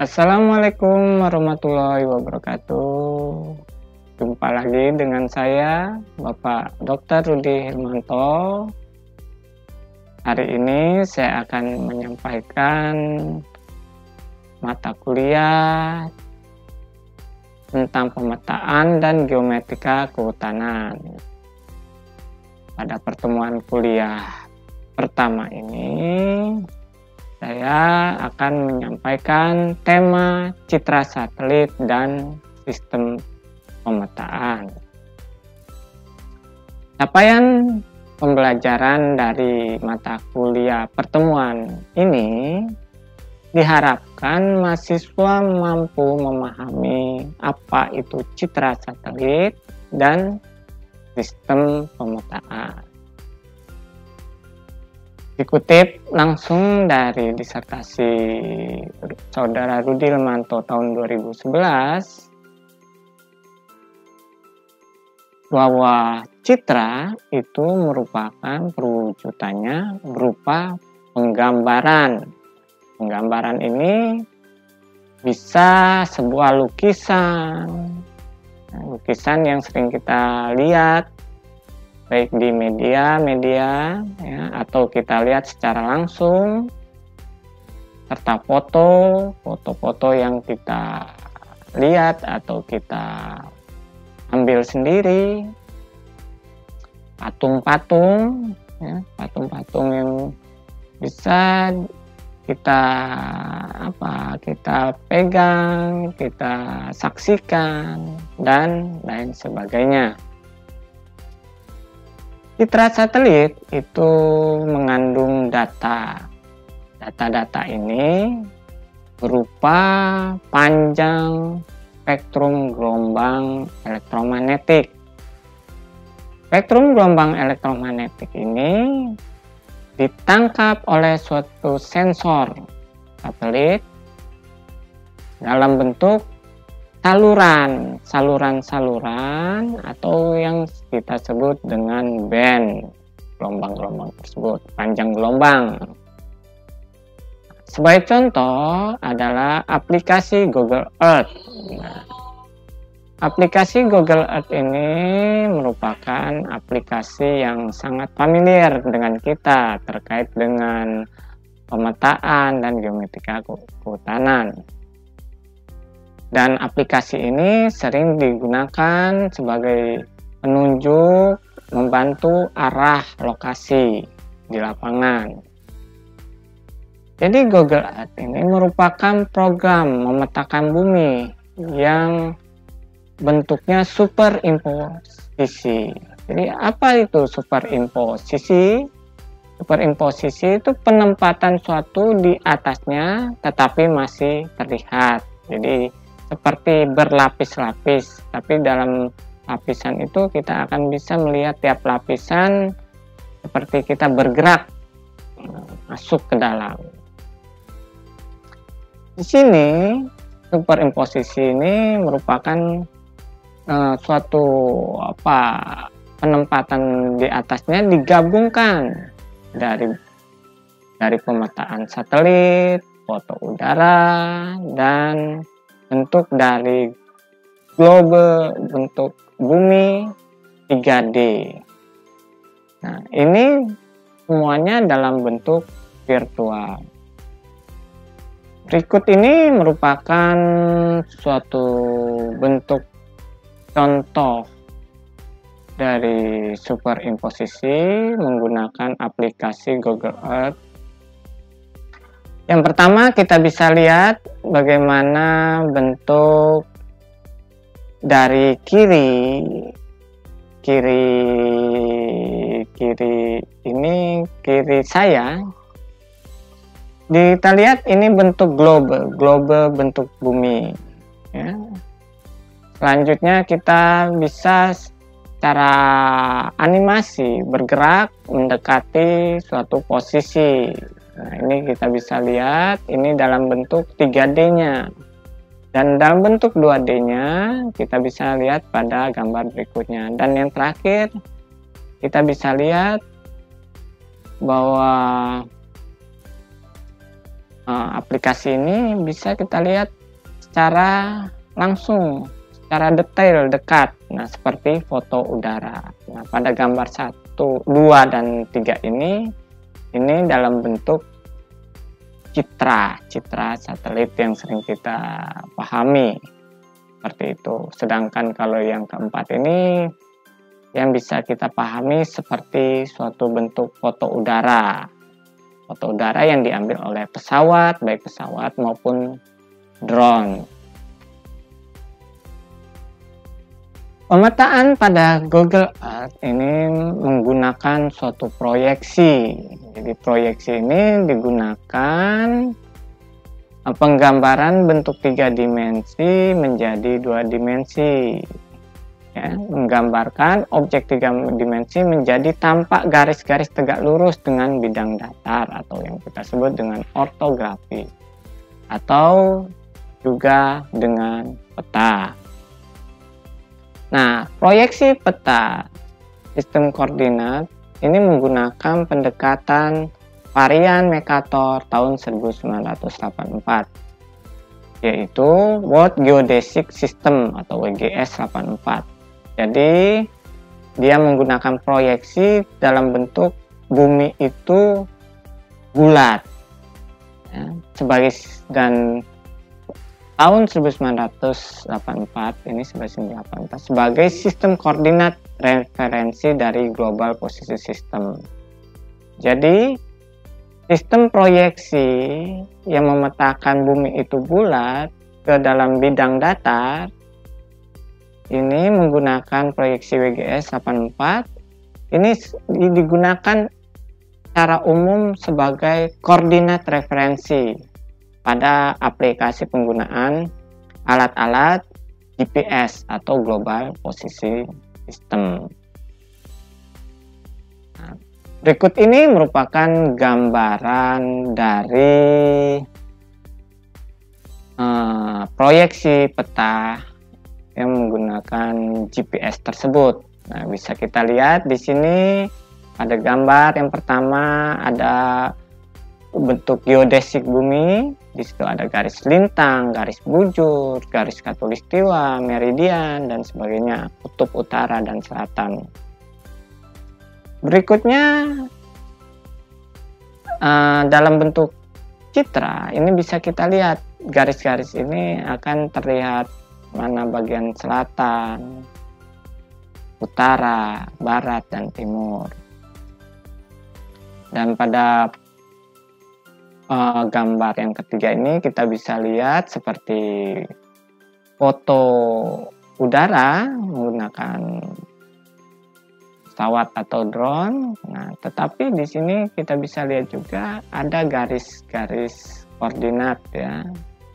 Assalamualaikum warahmatullahi wabarakatuh. Jumpa lagi dengan saya, Bapak Dr. Rudi Hermanto. Hari ini saya akan menyampaikan mata kuliah tentang pemetaan dan geometria kehutanan. Pada pertemuan kuliah pertama ini, saya akan menyampaikan tema citra satelit dan sistem pemetaan. Capaian pembelajaran dari mata kuliah pertemuan ini diharapkan mahasiswa mampu memahami apa itu citra satelit dan sistem pemetaan. Dikutip langsung dari disertasi Saudara Rudi Hermanto tahun 2011, bahwa citra itu merupakan perwujudannya berupa penggambaran. Penggambaran ini bisa sebuah lukisan, lukisan yang sering kita lihat baik di media ya, atau kita lihat secara langsung, serta foto-foto yang kita lihat atau kita ambil sendiri, patung-patung ya, patung-patung yang bisa kita pegang, kita saksikan dan lain sebagainya. Citra satelit itu mengandung data. Data-data ini berupa panjang spektrum gelombang elektromagnetik. Spektrum gelombang elektromagnetik ini ditangkap oleh suatu sensor satelit dalam bentuk saluran atau yang kita sebut dengan band gelombang-gelombang tersebut, panjang gelombang. Sebagai contoh adalah aplikasi Google Earth. Aplikasi Google Earth ini merupakan aplikasi yang sangat familiar dengan kita terkait dengan pemetaan dan geometria kehutanan. Dan aplikasi ini sering digunakan sebagai penunjuk membantu arah lokasi di lapangan. Jadi Google Earth ini merupakan program memetakan bumi yang bentuknya superimposisi. Jadi apa itu superimposisi? Superimposisi itu penempatan suatu di atasnya tetapi masih terlihat. Jadi seperti berlapis-lapis, tapi dalam lapisan itu kita akan bisa melihat tiap lapisan seperti kita bergerak masuk ke dalam. Di sini superimposisi ini merupakan suatu penempatan di atasnya digabungkan dari pemetaan satelit, foto udara, dan bentuk dari globe bentuk bumi 3D. Nah, ini semuanya dalam bentuk virtual. Berikut ini merupakan suatu bentuk contoh dari superimposisi menggunakan aplikasi Google Earth. Yang pertama, kita bisa lihat bagaimana bentuk dari kiri saya. Kita lihat ini bentuk globe bentuk bumi ya. Selanjutnya kita bisa secara animasi bergerak mendekati suatu posisi. Nah, ini kita bisa lihat ini dalam bentuk 3D-nya. Dan dalam bentuk 2D-nya kita bisa lihat pada gambar berikutnya. Dan yang terakhir kita bisa lihat bahwa aplikasi ini bisa kita lihat secara langsung, secara detail, dekat. Nah, seperti foto udara. Nah, pada gambar 1, 2, dan 3 ini dalam bentuk citra satelit yang sering kita pahami seperti itu. Sedangkan kalau yang keempat ini yang bisa kita pahami seperti suatu bentuk foto udara yang diambil oleh pesawat, baik pesawat maupun drone. Pemetaan pada Google Earth ini menggunakan suatu proyeksi. Jadi proyeksi ini digunakan penggambaran bentuk 3 dimensi menjadi 2 dimensi. Ya, menggambarkan objek 3 dimensi menjadi tampak garis-garis tegak lurus dengan bidang datar atau yang kita sebut dengan ortografi atau juga dengan peta. Nah, proyeksi peta sistem koordinat ini menggunakan pendekatan varian Mercator tahun 1984, yaitu World Geodesic System atau WGS 84. Jadi, dia menggunakan proyeksi dalam bentuk bumi itu bulat. Ya, dan tahun 1984 ini sebagai sistem koordinat referensi dari Global Position System. Jadi sistem proyeksi yang memetakan bumi itu bulat ke dalam bidang datar ini menggunakan proyeksi WGS 84 ini digunakan secara umum sebagai koordinat referensi pada aplikasi penggunaan alat-alat GPS atau Global Position System. Nah, berikut ini merupakan gambaran dari proyeksi peta yang menggunakan GPS tersebut. Nah, bisa kita lihat di sini pada gambar yang pertama ada bentuk geodesik bumi. Di situ ada garis lintang, garis bujur, garis khatulistiwa, meridian, dan sebagainya, kutub utara dan selatan. Berikutnya dalam bentuk citra ini bisa kita lihat garis-garis ini akan terlihat mana bagian selatan, utara, barat, dan timur. Dan pada gambar yang ketiga ini kita bisa lihat seperti foto udara menggunakan pesawat atau drone. Nah, tetapi di sini kita bisa lihat juga ada garis-garis koordinat ya,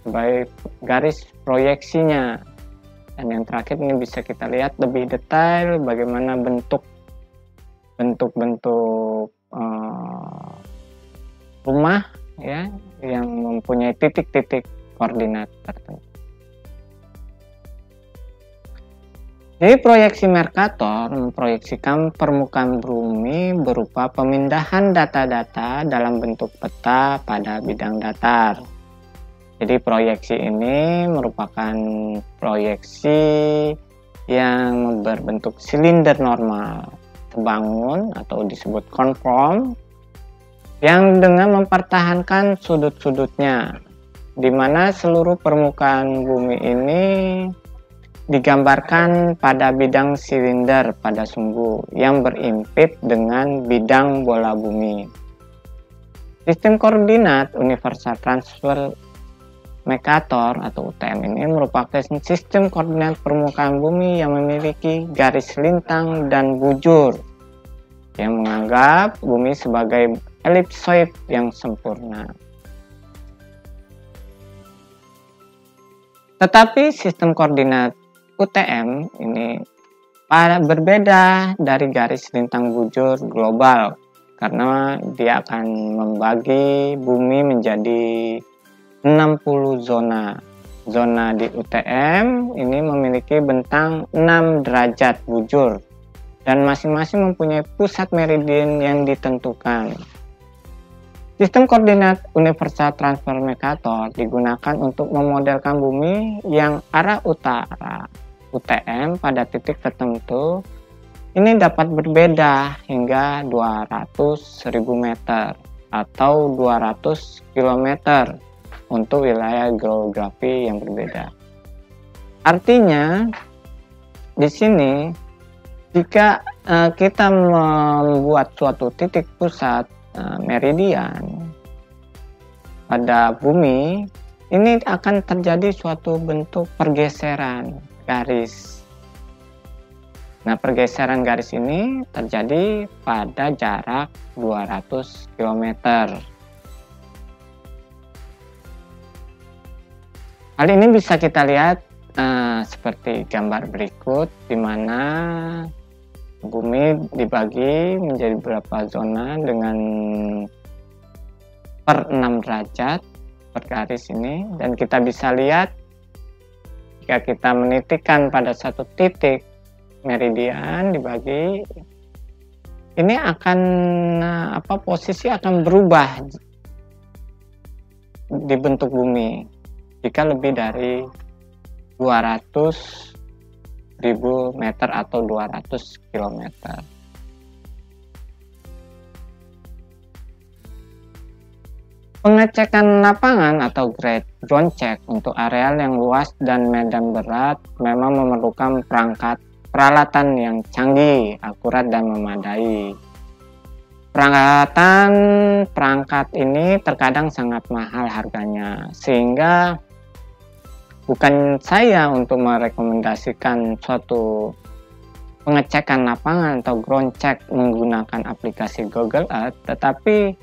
sebagai garis proyeksinya. Dan yang terakhir ini bisa kita lihat lebih detail bagaimana bentuk rumah ya yang mempunyai titik-titik koordinat tertentu. Jadi proyeksi Mercator memproyeksikan permukaan bumi berupa pemindahan data-data dalam bentuk peta pada bidang datar. Jadi proyeksi ini merupakan proyeksi yang berbentuk silinder normal terbangun atau disebut conform, yang dengan mempertahankan sudut-sudutnya, di mana seluruh permukaan bumi ini digambarkan pada bidang silinder pada sumbu yang berimpit dengan bidang bola bumi. Sistem koordinat Universal Transfer Mercator atau UTM ini merupakan sistem koordinat permukaan bumi yang memiliki garis lintang dan bujur, yang menganggap bumi sebagai ellipsoid yang sempurna. Tetapi sistem koordinat UTM ini berbeda dari garis lintang bujur global karena dia akan membagi bumi menjadi 60 zona. Zona di UTM ini memiliki bentang 6 derajat bujur dan masing-masing mempunyai pusat meridian yang ditentukan. Sistem koordinat universal transformator digunakan untuk memodelkan bumi yang arah utara UTM pada titik tertentu ini dapat berbeda hingga 200.000 meter atau 200 km untuk wilayah geografi yang berbeda. Artinya di sini jika kita membuat suatu titik pusat meridian pada bumi, ini akan terjadi suatu bentuk pergeseran garis. Nah, pergeseran garis ini terjadi pada jarak 200 km. Hal ini bisa kita lihat seperti gambar berikut, di mana bumi dibagi menjadi beberapa zona dengan per 6 derajat per garis ini, dan kita bisa lihat jika kita menitikkan pada satu titik meridian dibagi, ini akan posisi akan berubah di bentuk bumi jika lebih dari 200.000 meter atau 200 km. Pengecekan lapangan atau ground check untuk areal yang luas dan medan berat memang memerlukan peralatan yang canggih, akurat, dan memadai. Perangkat ini terkadang sangat mahal harganya, sehingga bukan saya untuk merekomendasikan suatu pengecekan lapangan atau ground check menggunakan aplikasi Google Earth, tetapi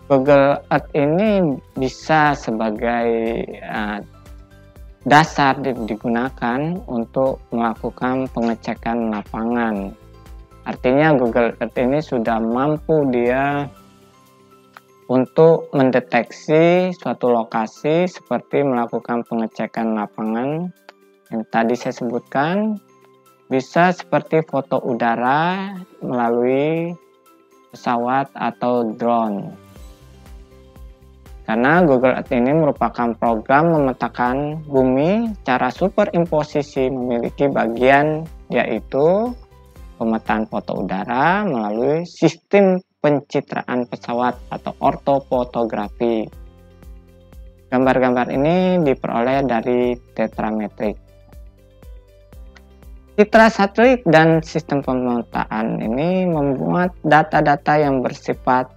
Google Earth ini bisa sebagai dasar digunakan untuk melakukan pengecekan lapangan. Artinya Google Earth ini sudah mampu dia untuk mendeteksi suatu lokasi seperti melakukan pengecekan lapangan yang tadi saya sebutkan, bisa seperti foto udara melalui pesawat atau drone. Karena Google Earth ini merupakan program memetakan bumi secara superimposisi, memiliki bagian yaitu pemetaan foto udara melalui sistem pencitraan pesawat atau ortofotografi. Gambar-gambar ini diperoleh dari tetrametrik. Citra satelit dan sistem pemetaan ini membuat data-data yang bersifat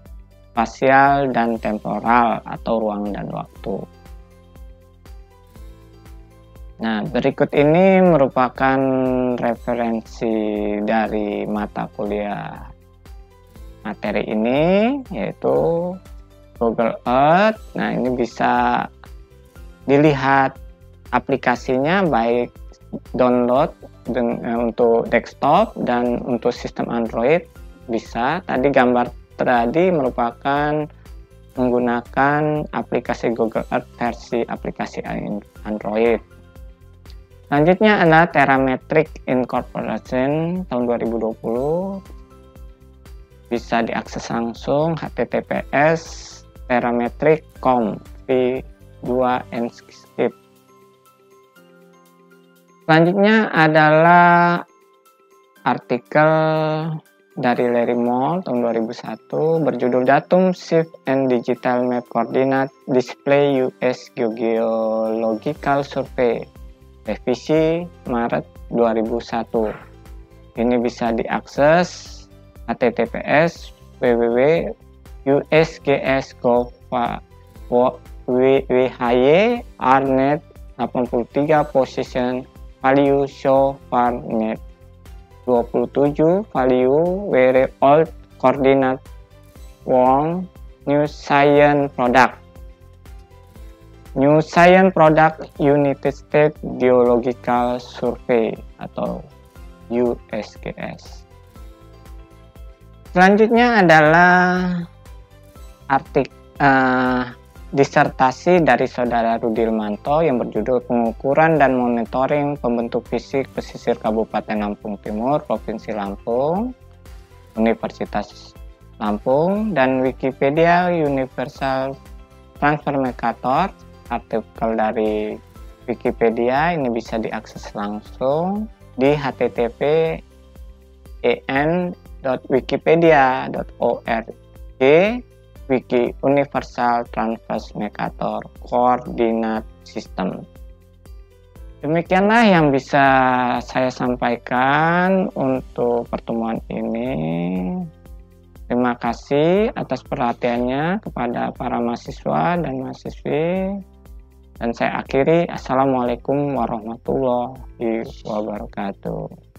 spasial dan temporal atau ruang dan waktu. Nah, berikut ini merupakan referensi dari mata kuliah materi ini, yaitu Google Earth. Nah, ini bisa dilihat aplikasinya, baik download untuk desktop dan untuk sistem Android bisa. Tadi gambar tadi merupakan menggunakan aplikasi Google Earth versi aplikasi Android. Selanjutnya adalah Terametric Incorporation tahun 2020. Bisa diakses langsung https terametric.com v2enscape. Selanjutnya adalah artikel dari Larry Moll tahun 2001 berjudul Datum Shift and Digital Map Coordinate Display US Geological Survey, revisi Maret 2001. Ini bisa diakses https www.usgs.gov/why arnet 83 position value show far net 27 value very old coordinate wrong new science product United States Geological Survey atau USGS. Selanjutnya adalah disertasi dari saudara Rudielmanto yang berjudul Pengukuran dan Monitoring Pembentuk Fisik Pesisir Kabupaten Lampung Timur, Provinsi Lampung, Universitas Lampung, dan Wikipedia Universal Transformator. Artikel dari Wikipedia ini bisa diakses langsung di http://en.wikipedia.org Wiki Universal Transformator Coordinate System. Demikianlah yang bisa saya sampaikan untuk pertemuan ini. Terima kasih atas perhatiannya kepada para mahasiswa dan mahasiswi. Dan saya akhiri, Assalamualaikum warahmatullahi wabarakatuh.